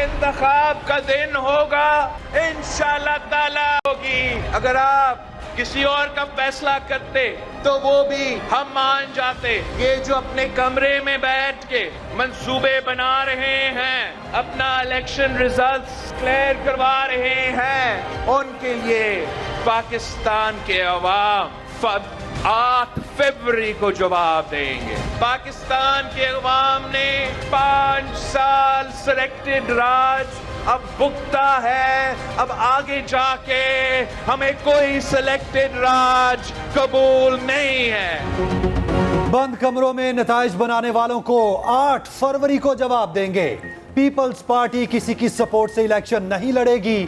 इंतखाब का दिन होगा, इंशाअल्लाह ताला होगी। अगर आप किसी और का फैसला करते तो वो भी हम मान जाते। ये जो अपने कमरे में बैठ के मंसूबे बना रहे हैं, अपना इलेक्शन रिजल्ट्स क्लियर करवा रहे हैं, उनके लिए पाकिस्तान के अवाम 8 फरवरी को जवाब देंगे। पाकिस्तान के अवाम ने 5 साल सिलेक्टेड राज अब भुगता है। अब आगे जाके हमें कोई सिलेक्टेड राज कबूल नहीं है। बंद कमरों में नताइज बनाने वालों को 8 फरवरी को जवाब देंगे। पीपल्स पार्टी किसी की सपोर्ट से इलेक्शन नहीं लड़ेगी।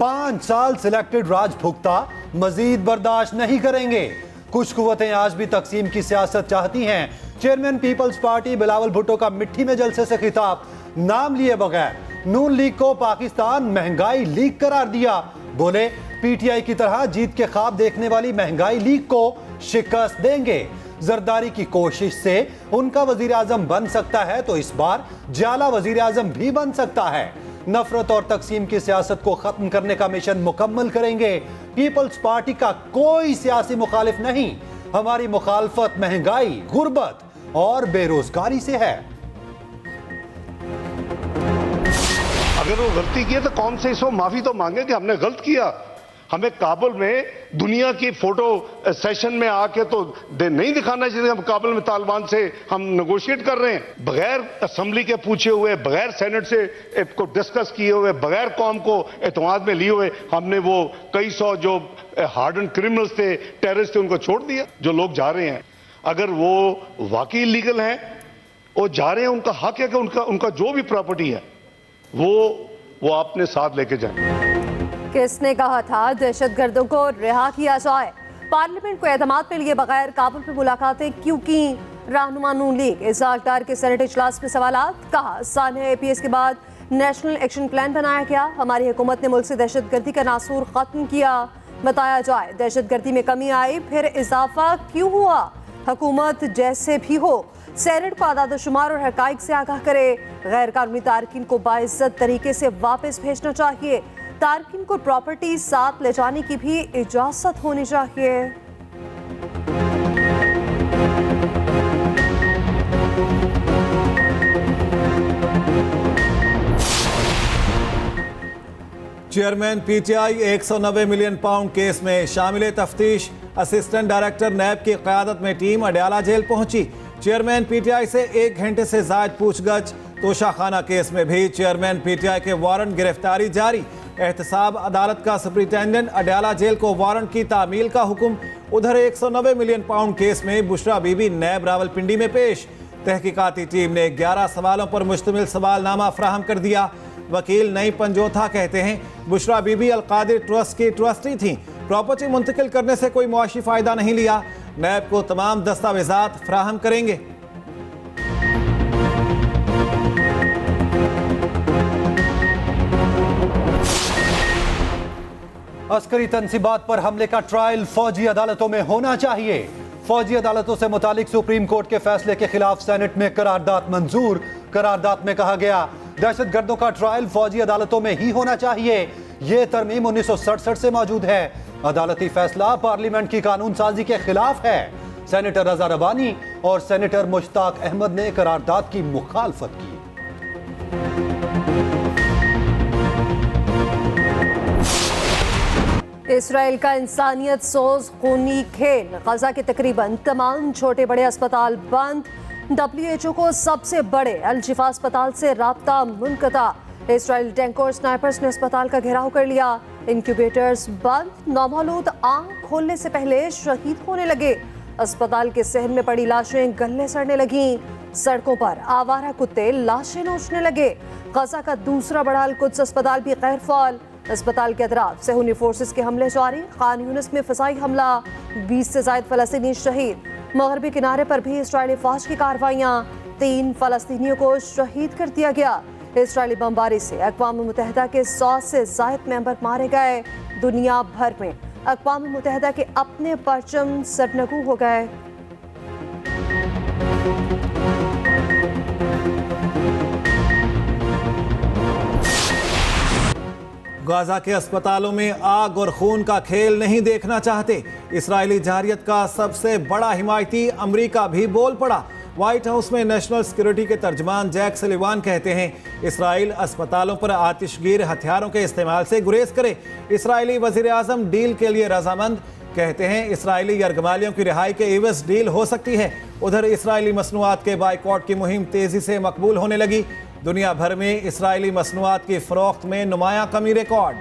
5 साल सिलेक्टेड राज भुगता मजीद बर्दाश्त नहीं करेंगे। कुछ कुव्वतें आज भी तकसीम की सियासत चाहती हैं। चेयरमैन पीपल्स पार्टी बिलावल भुट्टो का मिट्टी में जलसे से खिताब, नाम लिए बगैर नून लीग को पाकिस्तान महंगाई लीग करार दिया। बोले पीटीआई की तरह जीत के ख्वाब देखने वाली महंगाई लीग को शिकस्त देंगे। जरदारी की कोशिश से उनका वजीर आजम बन सकता है तो इस बार जाला वजीर आजम भी बन सकता है। नफरत और तकसीम की सियासत को खत्म करने का मिशन मुकम्मल करेंगे। पीपल्स पार्टी का कोई सियासी मुखालिफ नहीं। हमारी मुखालफत महंगाई, गुर्बत और बेरोजगारी से है। अगर वो गलती की है तो कौन से इसको माफी तो मांगे कि हमने गलत किया। हमें काबुल में दुनिया की फोटो सेशन में आके तो नहीं दिखाना चाहिए हम काबुल में तालिबान से हम नेगोशिएट कर रहे हैं, बगैर असेंबली के पूछे हुए, बगैर सेनेट से को डिस्कस किए हुए, बगैर कौम को एतमाद में लिए हुए हमने वो कई सौ जो हार्डन क्रिमिनल्स थे, टेररिस्ट थे, उनको छोड़ दिया। जो लोग जा रहे हैं अगर वो वाकई लीगल हैं, वो जा रहे हैं, उनका हक है कि उनका जो भी प्रॉपर्टी है वो अपने साथ लेके जाएं। किसने कहा था दहशतगर्दों को रिहा किया जाए? पार्लियामेंट को एतमाद पे लिए बगैर काबुल पे मुलाकातें क्यों की? रहनुमा नून लीग इज़हाक डार के सेनेट इजलास में सवालात। कहा साल APS के बाद नेशनल एक्शन प्लान बनाया गया। हमारी हुकूमत ने मुल्क से दहशतगर्दी का नासूर खत्म किया। बताया जाए दहशतगर्दी में कमी आई, फिर इजाफा क्यों हुआ? हुकूमत जैसे भी हो सेनेट को आदाद शुमार और हकाइक से आगाह करे। गैर कानूनी तारकिन को बाइज्जत तरीके से वापस भेजना चाहिए। तारकिन को प्रॉपर्टी साथ ले जाने की भी इजाजत होनी चाहिए। Chairman PTI 190 million pound case में शामिल तफ्तीश। असिस्टेंट डायरेक्टर नैब की क़यादत में टीम अडयाला जेल पहुंची। चेयरमैन PTI से 1 घंटे से ज़ायद पूछगछ। तोशाखाना केस में भी चेयरमैन PTI के वारंट गिरफ्तारी जारी। एहतसाब अदालत का सुप्रिंटेंडेंट अडयाला जेल को वारंट की तामील का हुक्म। उधर 190 मिलियन पाउंड केस में बुशरा बीबी नैब रावलपिंडी में पेश। तहकीकाती टीम ने 11 सवालों पर मुश्तमिल सवालनामा फराहम कर दिया। वकील नई पंजोथा कहते हैं बुशरा बीबी अलकादिर ट्रस्ट की ट्रस्टी थी, प्रॉपर्टी मुंतकिल करने से कोई मुआशी फ़ायदा नहीं लिया। नैब को तमाम दस्तावेजात फराहम करेंगे। अस्करी तनसीबात पर हमले का ट्रायल फौजी अदालतों में होना चाहिए। फौजी अदालतों से मुतालिक सुप्रीम कोर्ट के फैसले के खिलाफ सेनेट में करारदाद मंजूर। करारदाद में कहा गया दहशतगर्दों का ट्रायल फौजी अदालतों में ही होना चाहिए। ये तरमीम 1967 से मौजूद है। अदालती फैसला पार्लियामेंट की कानून साजी के खिलाफ है। सेनेटर रजा रबानी और सेनेटर मुश्ताक अहमद ने करारदाद की मुखालफत की। इसराइल का इंसानियत सोज खूनी खेल। गजा के तकरीबन तमाम छोटे बड़े अस्पताल बंद। WHO को सबसे बड़े अल शिफा अस्पताल से राब्ता मुनक़ता। इसराइल टैंक और स्नाइपर्स ने अस्पताल का घेराव कर लिया। इंक्यूबेटर्स बंद। नौमौलूद आंख खोलने से पहले शहीद होने लगे। अस्पताल के सहन में पड़ी लाशें गलने सड़ने लगीं। सड़कों पर आवारा कुत्ते लाशें नोचने लगे। गजा का दूसरा बड़ा अल कुद्स अस्पताल भी गैर फ़ाल। अस्पताल के अतराफ सेहूनी फोर्सेस के हमले जारी। खान यूनिस में फ़िज़ाई हमला, 20 से ज़ायद फ़लस्तीनी शहीद। मगरबी किनारे पर भी इसराइली फ़ौज की कार्रवाइयाँ, 3 फ़लस्तीनियों को शहीद कर दिया गया। इसराइली बमबारी से अक़वाम मुत्तहिदा के 100 से ज़ायद मेंबर मारे गए। दुनिया भर में अक़वाम मुत्तहिदा के अपने परचम सरनगू हो गए। गाजा के अस्पतालों में आग और खून का खेल नहीं देखना चाहते। इस्राएली जहारियत का सबसे बड़ा हिमायती अमेरिका भी बोल पड़ा। व्हाइट हाउस में नेशनल सिक्योरिटी के तर्जमान जैक सलिवान कहते हैं, इस्राइल अस्पतालों पर आतिशगीर हथियारों के इस्तेमाल से गुरेज करे। इस्राएली वजीर आजम डील के लिए रजामंद, कहते हैं इस्राएली यरगमालियों की रिहाई के एवज डील हो सकती है। उधर इस्राएली मसनूआत के बाइकआउट की मुहिम तेजी से मकबूल होने लगी। दुनिया भर में इस्राएली मसनूआत की फरोख्त में नुमायां कमी रिकॉर्ड।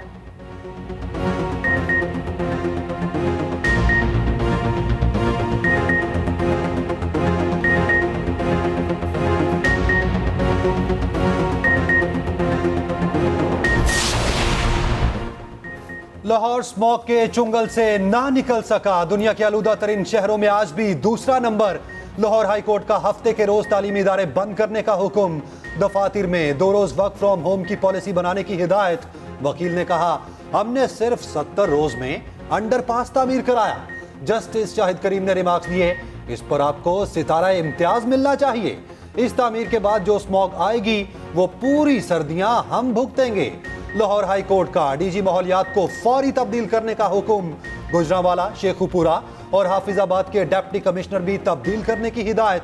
लाहौर स्मॉग के चुंगल से ना निकल सका। दुनिया के आलूदा तरीन शहरों में आज भी दूसरा नंबर। लाहौर हाई कोर्ट का हफ्ते के रोज तालीमी इदारे बंद करने का हुक्म। दफातर में 2 रोज वर्क फ्रॉम होम की पॉलिसी बनाने की हिदायत। वकील ने कहा, हमने सिर्फ 70 रोज में अंडरपास तामीर कराया। जस्टिस शाहिद करीम ने रिमार्क्स दिए, इस पर आपको सितारा इम्तियाज मिलना चाहिए। इस तामीर के बाद जो स्मॉग आएगी वो पूरी सर्दियां हम भुगतेंगे। लाहौर हाई कोर्ट का डीजी माहौलियात को फौरी तब्दील करने का हुक्म। गुजरांवाला, शेखुपुरा और हाफिजाबाद के डिप्टी कमिश्नर भी तब्दील करने की हिदायत।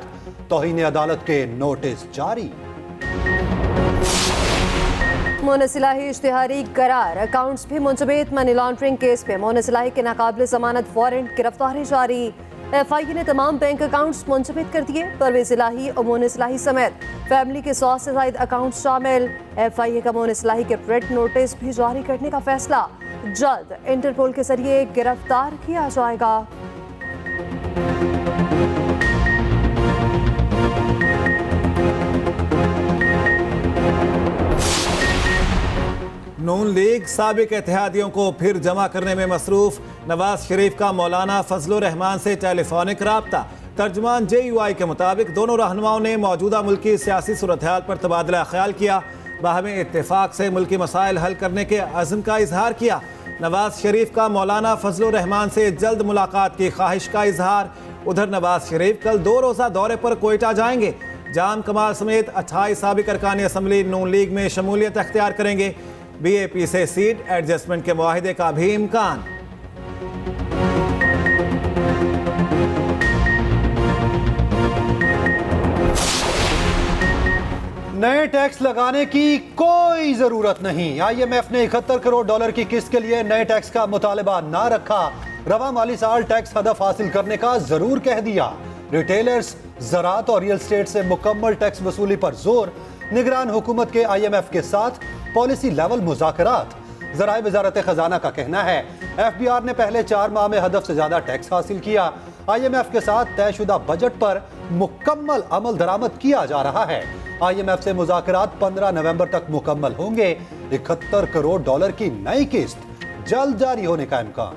तौहीन अदालत के नोटिस जारी। मोनसिलाही इश्तिहारी करार, अकाउंट्स भी मुंजमद। मनी लॉन्ड्रिंग केस पे मोनसिलाही के नाकाबिल जमानत वारंट गिरफ्तारी जारी। FIA ने तमाम बैंक अकाउंट्स मुंजमद कर दिए। परवेज इलाही और मोनसिलाही समेत फैमिली के 100 से ज्यादा अकाउंट शामिल। FIA का मोनसिलाही के रेड नोटिस भी जारी करने का फैसला। जल्द इंटरपोल के जरिए गिरफ्तार किया जाएगा। नून लीग साबिक इत्तेहादियों को फिर जमा करने में मसरूफ। नवाज शरीफ का मौलाना फजलुर रहमान से टेलीफोनिक राब्ता। तर्जुमान JUI के मुताबिक दोनों रहनुमाओं ने मौजूदा मुल्की सियासी सूरत-ए-हाल पर तबादला ख्याल किया। बाहमी इत्तेफाक से मुल्की मसाइल हल करने के अज़्म का इजहार किया। नवाज शरीफ का मौलाना फजलुर रहमान से जल्द मुलाकात की ख्वाहिश का इजहार। उधर नवाज शरीफ कल 2 रोज़ा दौरे पर कोयटा जाएंगे। जाम कमाल समेत 28 साबिक अरकान असम्बली नून लीग में शमूलियत अख्तियार करेंगे। BAP से सीट एडजस्टमेंट के मुआहिदे का भी इम्कान। नए टैक्स लगाने की कोई जरूरत नहीं। IMF ने 71 करोड़ डॉलर की किस्त के लिए नए टैक्स का मुतालबा ना रखा। रवा माली साल टैक्स हदफ हासिल करने का जरूर कह दिया। रिटेलर्स, ज़राअत और रियल एस्टेट से मुकम्मल टैक्स वसूली पर जोर। निगरान हुकूमत के IMF के साथ पॉलिसी लेवल मुज़ाकरात। ज़राए वज़ारत खजाना का कहना है FBR ने पहले 4 माह में हदफ से ज्यादा टैक्स हासिल किया। IMF के साथ तयशुदा बजट पर मुकम्मल अमल दरामद किया जा रहा है। IMF से मुज़ाकरात 15 नवंबर तक मुकम्मल होंगे। 71 करोड़ डॉलर की नई किस्त जल्द जारी होने का इम्कान।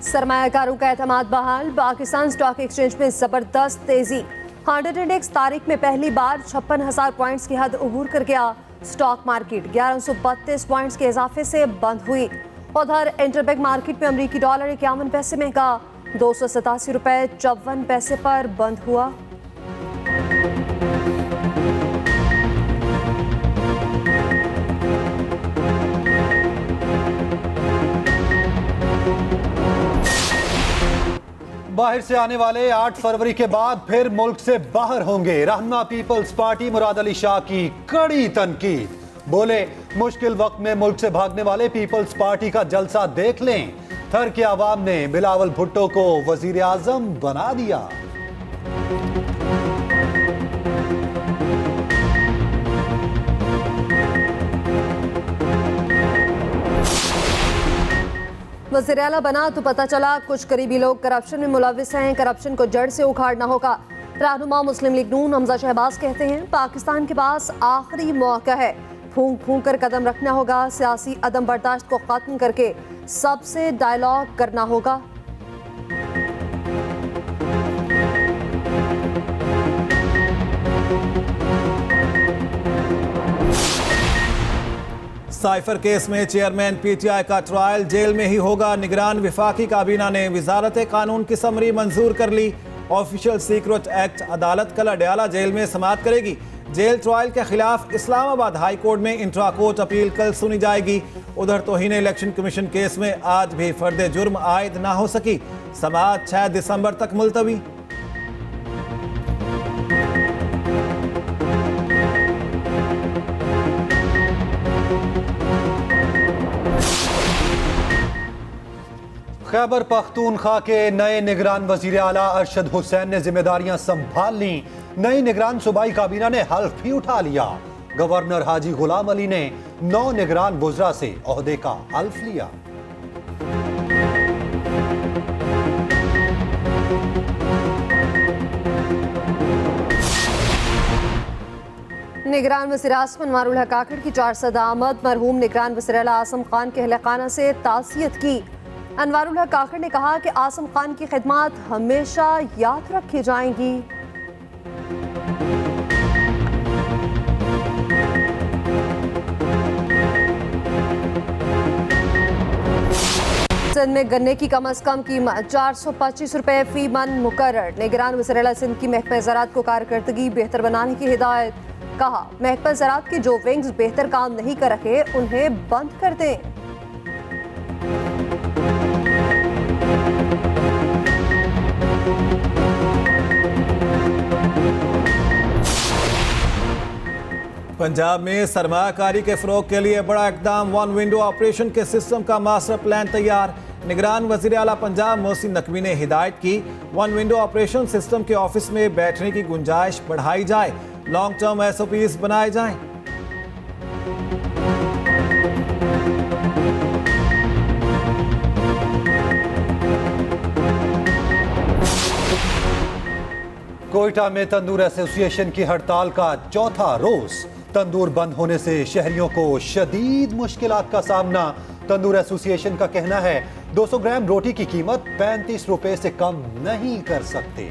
सरमायाकारों का एतमाद बहाल। पाकिस्तान स्टॉक एक्सचेंज में जबरदस्त तेजी। 100 इंडेक्स तारीख में पहली बार 56,000 पॉइंट्स की हद अबूर कर गया। स्टॉक मार्केट 1132 पॉइंट्स के इजाफे से बंद हुई। उधर इंटरबैंक मार्केट में अमरीकी डॉलर 51 पैसे महंगा 287 रुपए 54 पैसे पर बंद हुआ। बाहर से आने वाले 8 फरवरी के बाद फिर मुल्क से बाहर होंगे। रहनुमा पीपल्स पार्टी मुराद अली शाह की कड़ी तनकीद। बोले, मुश्किल वक्त में मुल्क से भागने वाले पीपल्स पार्टी का जलसा देख लें। थर के आवाम ने बिलावल भुट्टो को वजीर आजम बना दिया। वज़ीर आला बना तो पता चला कुछ करीबी लोग करप्शन में मुलविस हैं। करप्शन को जड़ से उखाड़ना होगा। रहनुमा मुस्लिम लीग नून हमजा शहबाज कहते हैं, पाकिस्तान के पास आखिरी मौका है। फूंक फूंक कर कदम रखना होगा। सियासी अदम बर्दाश्त को खत्म करके सबसे डायलॉग करना होगा। साइफर केस में चेयरमैन PTI का ट्रायल जेल में ही होगा। निगरान विफाकी काबीना ने वजारत कानून की समरी मंजूर कर ली। ऑफिशियल सीक्रेट एक्ट अदालत कल अडयाला जेल में समाअत करेगी। जेल ट्रायल के खिलाफ इस्लामाबाद हाई कोर्ट में इंट्रा कोर्ट अपील कल सुनी जाएगी। उधर तौहीन इलेक्शन कमीशन केस में आज भी फर्द जुर्म आयद ना हो सकी। समाअत 6 दिसंबर तक मुलतवी। खैबर पख्तूनख्वा के नए निगरान वजीर आला अरशद हुसैन ने जिम्मेदारियां संभाल ली। नई निगरान सूबाई काबीना ने हल्फ भी उठा लिया। गवर्नर हाजी गुलाम अली ने 9 निगरान वुज़रा से ओहदे का हल्फ लिया। निगरान वज़ीर आज़म अनवारुल हक काकड़ की 400 आमद। मरहूम निगरान वज़ीर आला आज़म खान के अहल-ए-खाना से ताज़ियत की। अनवारुल हक काकड़ ने कहा कि आज़म खान की खिदमत हमेशा याद रखी जाएंगी। सिंध में गन्ने की कम अज कम कीमत 425 रुपए फी मन मुकर्रर। निगरान वज़ीर आला सिंध की महकमा ज़राअत को कारकर्दगी बेहतर बनाने की हिदायत। कहा, महकमा ज़राअत की जो विंग्स बेहतर काम नहीं कर रहे उन्हें बंद कर दें। पंजाब में सरमायाकारी के फ़रोग के लिए बड़ा इकदाम। वन विंडो ऑपरेशन के सिस्टम का मास्टर प्लान तैयार। निगरान वज़ीर आला पंजाब मोहसिन नकवी ने हिदायत की, वन विंडो ऑपरेशन सिस्टम के ऑफिस में बैठने की गुंजाइश बढ़ाई जाए। लॉन्ग टर्म SOPs बनाए जाएं। कोयटा में तंदूर एसोसिएशन की हड़ताल का चौथा रोज। तंदूर बंद होने से शहरियों को शदीद मुश्किलात का सामना। तंदूर एसोसिएशन का कहना है 200 ग्राम रोटी की कीमत 35 रुपए से कम नहीं कर सकते।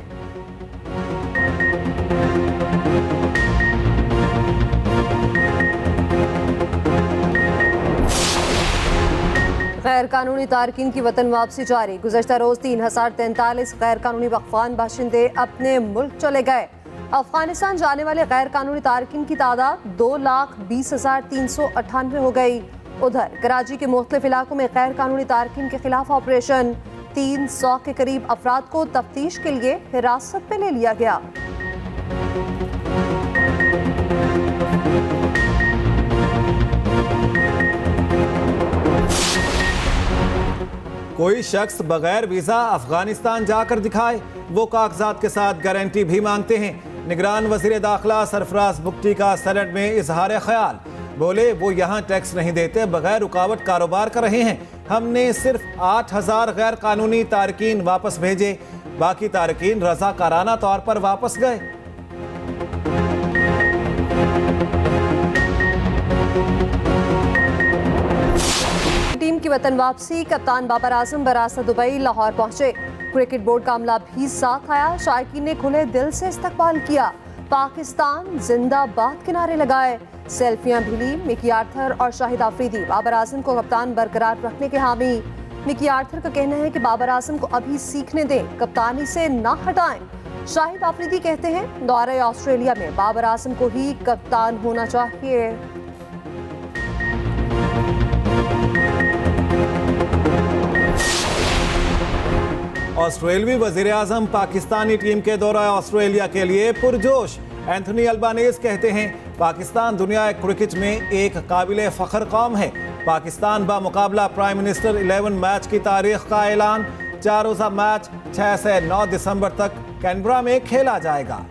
गैर कानूनी तारकीन की वतन वापसी जारी। गुज़श्ता रोज 3043 गैर कानूनी वक्फान बाशिंदे अपने मुल्क चले गए। अफगानिस्तान जाने वाले गैर कानूनी तारकीन की तादाद 2,20,398 हो गई। उधर कराची के मुख्तलिफ इलाकों में गैर कानूनी तारकीन के खिलाफ ऑपरेशन। 300 के करीब अफराद को तफ्तीश के लिए हिरासत में ले लिया गया। कोई शख्स बगैर वीजा अफगानिस्तान जाकर दिखाए, वो कागजात के साथ गारंटी भी मांगते हैं। निगरान वजीर दाखिला सरफराज बुगटी का सेनेट में इजहार ख्याल। बोले, वो यहाँ टैक्स नहीं देते, बगैर रुकावट कारोबार कर रहे हैं। हमने सिर्फ 8,000 गैर कानूनी तारकीन वापस भेजे, बाकी तारकीन रजाकाराना तौर पर वापस गए। टीम की वतन वापसी। कप्तान बाबर आजम बरासत दुबई लाहौर पहुंचे। क्रिकेट बोर्ड का अमला भी साथ आया। शायकीन ने खुले दिल से इस्तकबाल किया। पाकिस्तान जिंदाबाद के नारे लगाए। सेल्फियां भी ली। मिकी आर्थर और शाहिद आफरीदी बाबर आजम को कप्तान बरकरार रखने के हामी। मिकी आर्थर का कहना है कि बाबर आजम को अभी सीखने दें, कप्तानी से ना हटाएं। शाहिद आफरीदी कहते हैं दौरे ऑस्ट्रेलिया में बाबर आजम को ही कप्तान होना चाहिए। ऑस्ट्रेलवी वजीर आजम पाकिस्तानी टीम के दौरा ऑस्ट्रेलिया के लिए पुरजोश। एंथनी अल्बानीज कहते हैं पाकिस्तान दुनिया क्रिकेट में एक काबिल फ़ख्र कौम है। पाकिस्तान बा मुकाबला प्राइम मिनिस्टर 11 मैच की तारीख का ऐलान। 4 रोज़ा मैच 6 से 9 दिसंबर तक कैनबरा में खेला जाएगा।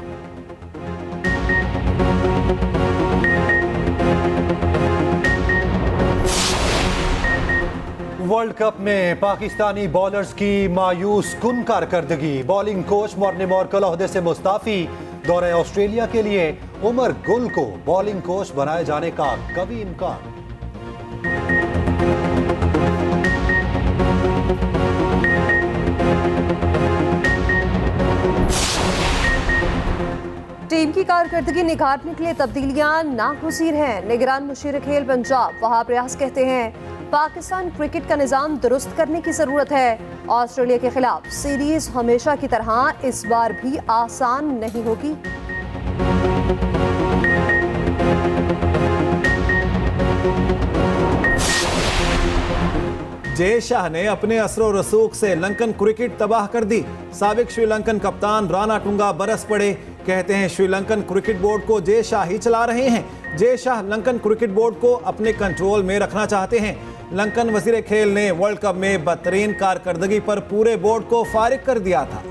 वर्ल्ड कप में पाकिस्तानी बॉलर्स की मायूस कुन कारकर्दगी। बॉलिंग कोच मॉर्ने मॉर्कल ओहदे से मुस्ताफी। दौरे ऑस्ट्रेलिया के लिए उमर गुल को बॉलिंग कोच बनाए जाने का कभी इम्कान। टीम की कारकर्दगी निखारने के लिए तब्दीलियां नागुज़ीर हैं। निगरान मुशीर खेल पंजाब वहाब रियाज कहते हैं पाकिस्तान क्रिकेट का निज़ाम दुरुस्त करने की ज़रूरत है। ऑस्ट्रेलिया के खिलाफ सीरीज हमेशा की तरह इस बार भी आसान नहीं होगी। जय शाह ने अपने असरो रसूख से लंकन क्रिकेट तबाह कर दी। साबिक श्रीलंकन कप्तान राणा टुंगा बरस पड़े। कहते हैं श्रीलंकन क्रिकेट बोर्ड को जय शाह ही चला रहे हैं। Jay Shah Lankan cricket board को अपने कंट्रोल में रखना चाहते हैं। लंकन वजीर खेल ने वर्ल्ड कप में बदतरीन कारकर्दगी पर पूरे बोर्ड को फारिग कर दिया था।